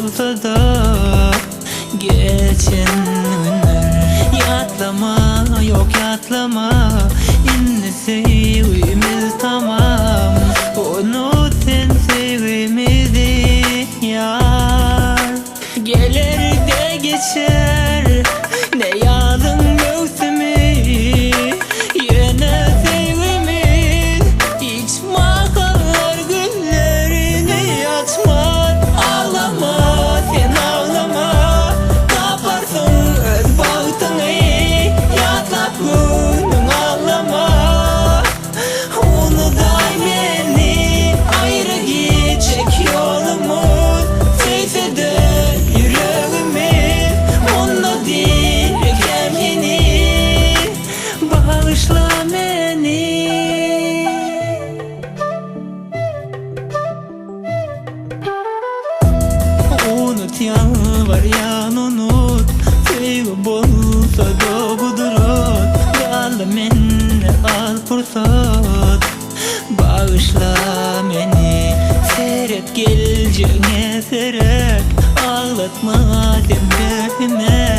olsa da geçen günler. Yatlama yok yatlama, yine sevgimiz tamam. Unut sen sevgimizi yar. Gelir de geçer ne yazın mevsimi, yine sevgimiz hiç makallar günlerini açmaz. Ağlama sen ağlama, kaparsın öz bahtını, yatlap günün ağlama. Unuday meni, ayrı gidecek yolumuz, sevse de yüreğimiz onunla değil kendini. Bağışla beni. Unut yalvar yan unut, sevgi bolsa da budurut. Kaldı menne al fırsat, bağışla beni. Seyret geleceğine seyret, ağlatma sen beni.